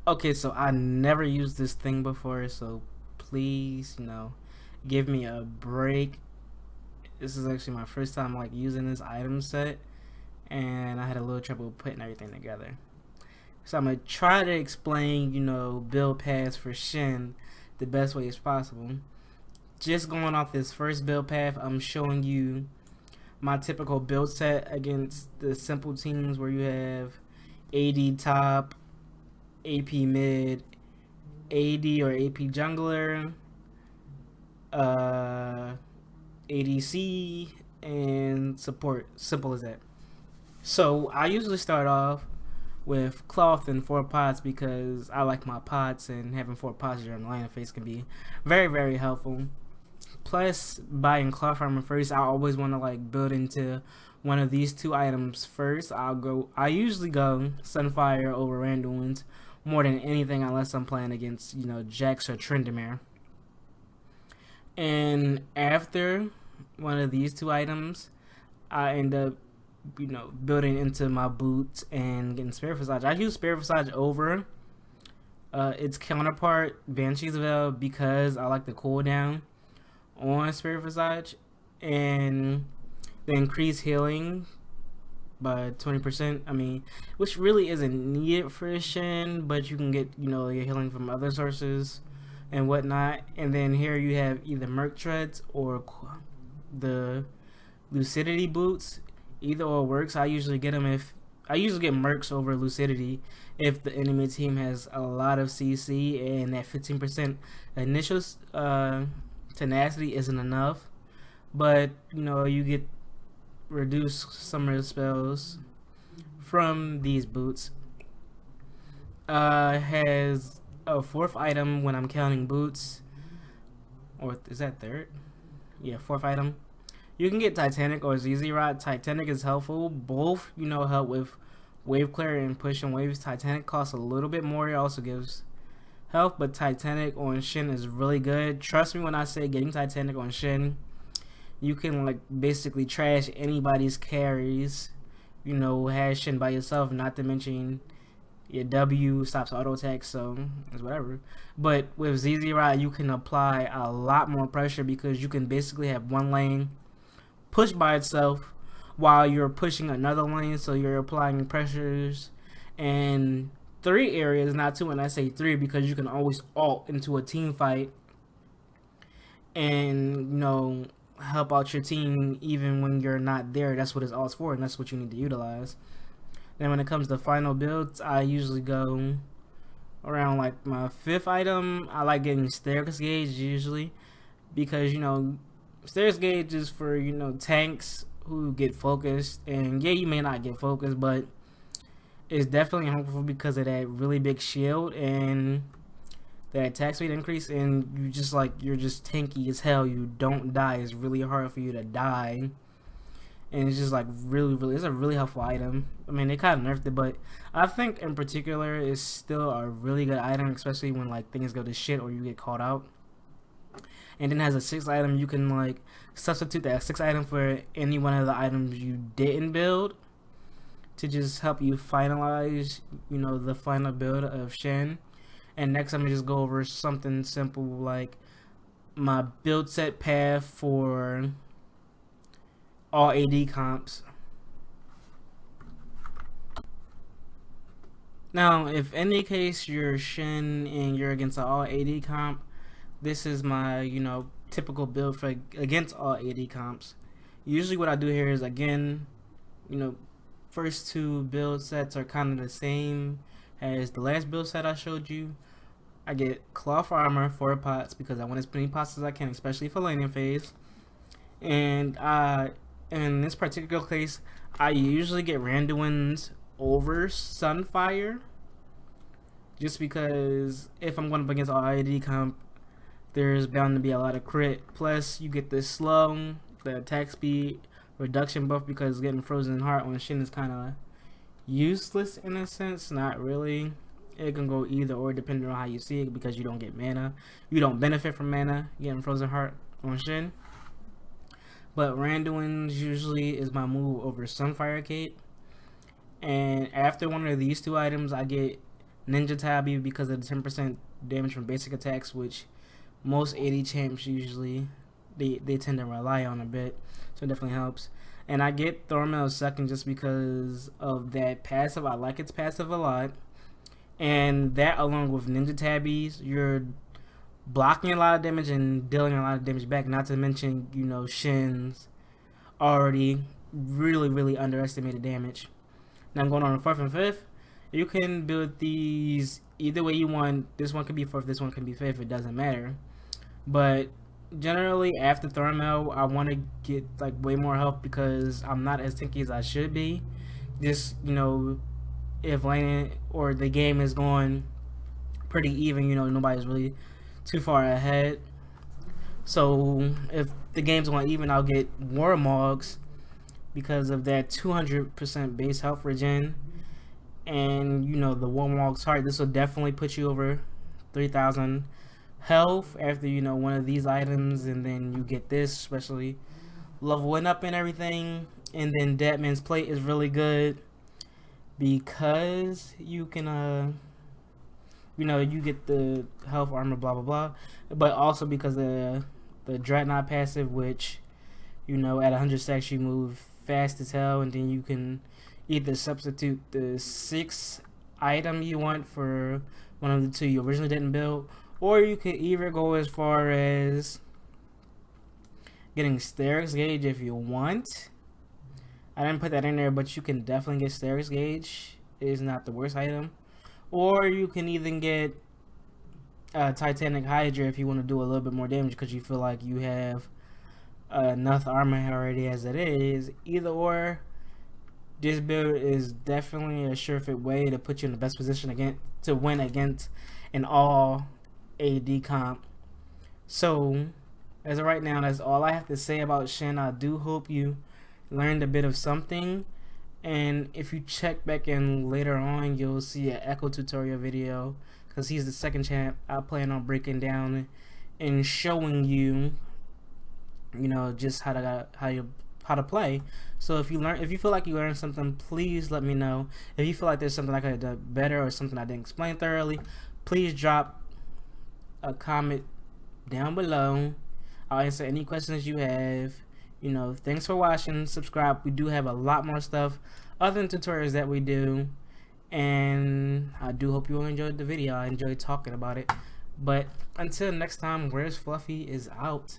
Okay, so I never used this thing before, so please, give me a break. This is actually my first time like using this item set, and I had a little trouble putting everything together. So I'm gonna try to explain, build paths for Shen the best way as possible. Just going off this first build path, I'm showing you my typical build set against the simple teams where you have AD top, AP mid, AD or AP jungler, uh, ADC, and support. Simple as that. So I usually start off with cloth and 4 pots because I like my pots, and having 4 pots during the line of face can be very, very helpful. Plus, buying cloth armor first, I always want to like build into one of these two items first. I usually go Sunfire over Randuin's more than anything, unless I'm playing against Jax or Tryndamere. And after one of these two items, I end up building into my boots and getting Spirit Visage. I use Spirit Visage over its counterpart, Banshee's Veil, because I like the cooldown on Spirit Visage and the increased healing by 20%. I mean, which really isn't needed for Shen, but you can get your healing from other sources and whatnot. And then here you have either Merc Treads or the Lucidity boots. Either or works. I usually get Mercs over Lucidity if the enemy team has a lot of CC and that 15% initial tenacity isn't enough. But you get reduced summer spells from these boots. Has a fourth item when I'm counting boots, or is that third? Yeah, fourth item. You can get Titanic or ZZ Rod. Titanic is helpful. Both, help with wave clear and pushing waves. Titanic costs a little bit more. It also gives health, but Titanic on Shen is really good. Trust me when I say getting Titanic on Shen, you can like basically trash anybody's carries. Has Shen by yourself. Not to mention your W stops auto attack, so it's whatever. But with ZZ Rod, you can apply a lot more pressure because you can basically have one lane push by itself while you're pushing another lane, so you're applying pressures in 3 areas, not 2. And I say 3 because you can always ult into a team fight and help out your team even when you're not there. That's what it's all for, and that's what you need to utilize. Then when it comes to final builds, I usually go around like my 5th item. I like getting Staircase Gauge usually because Stairs Gauge is for tanks who get focused, and yeah, you may not get focused, but it's definitely helpful because of that really big shield and that attack speed increase, and you're just tanky as hell. You don't die. It's really hard for you to die, and it's just like really it's a really helpful item. I mean, they kind of nerfed it, but I think in particular it's still a really good item, especially when like things go to shit or you get caught out. And then has a 6th item. You can like substitute that 6th item for any one of the items you didn't build to just help you finalize the final build of Shen. And next I'm gonna just go over something simple like my build set path for all AD comps. Now, if in any case you're Shen and you're against an all AD comp, this is my typical build for against all AD comps. Usually what I do here is, again, first 2 build sets are kind of the same as the last build set I showed you. I get cloth armor 4 pots because I want as many pots as I can, especially for laning phase. And in this particular case, I usually get Randuin's over Sunfire, just because if I'm going up against all AD comp, there's bound to be a lot of crit. Plus, you get this slow, the attack speed reduction buff because getting Frozen Heart on Shen is kind of useless in a sense. Not really. It can go either or depending on how you see it because you don't get mana. You don't benefit from mana getting Frozen Heart on Shen. But Randuin's usually is my move over Sunfire Cape. And after one of these 2 items, I get Ninja Tabi because of the 10% damage from basic attacks, which most AD champs usually they tend to rely on a bit, so it definitely helps. And I get Thornmail second just because of that passive. I like its passive a lot, and that along with Ninja Tabis, you're blocking a lot of damage and dealing a lot of damage back. Not to mention, you know, Shen's already really underestimated damage. Now I'm going on the 4th and 5th. You can build these either way you want. This one could be 4th, this one can be 5th. It doesn't matter. But generally, after Thornmail, I want to get like way more health because I'm not as tanky as I should be. Just, you know, if lane or the game is going pretty even, you know, nobody's really too far ahead. So if the game's going even, I'll get more Mogs because of that 200% base health regen. And, you know, the Warmog's Heart, this will definitely put you over 3,000 health after, you know, one of these items. And then you get this, especially leveling up and everything. And then Deadman's Plate is really good because you can, you know, you get the health, armor, blah blah blah, but also because of the Dreadnought passive, which, you know, at 100 stacks you move fast as hell, and then you can either substitute the 6 item you want for one of the 2 you originally didn't build, or you could either go as far as getting Sterak's Gauge if you want. I didn't put that in there, but you can definitely get Sterak's Gauge. It is not the worst item. Or you can even get Titanic Hydra if you want to do a little bit more damage because you feel like you have enough armor already as it is. Either or, this build is definitely a sure-fit way to put you in the best position again to win against an all AD comp. So, as of right now, that's all I have to say about Shen. I do hope you learned a bit of something. And if you check back in later on, you'll see an Echo tutorial video because he's the second champ. I plan on breaking down and showing you, you know, just how to play. So if you feel like you learned something, please let me know. If you feel like there's something I could have done better or something I didn't explain thoroughly, please drop a comment down below. I'll answer any questions you have. You know, thanks for watching. Subscribe. We do have a lot more stuff other than tutorials that we do, and I do hope you enjoyed the video. I enjoyed talking about it. But until next time, Where's Fluffy is out.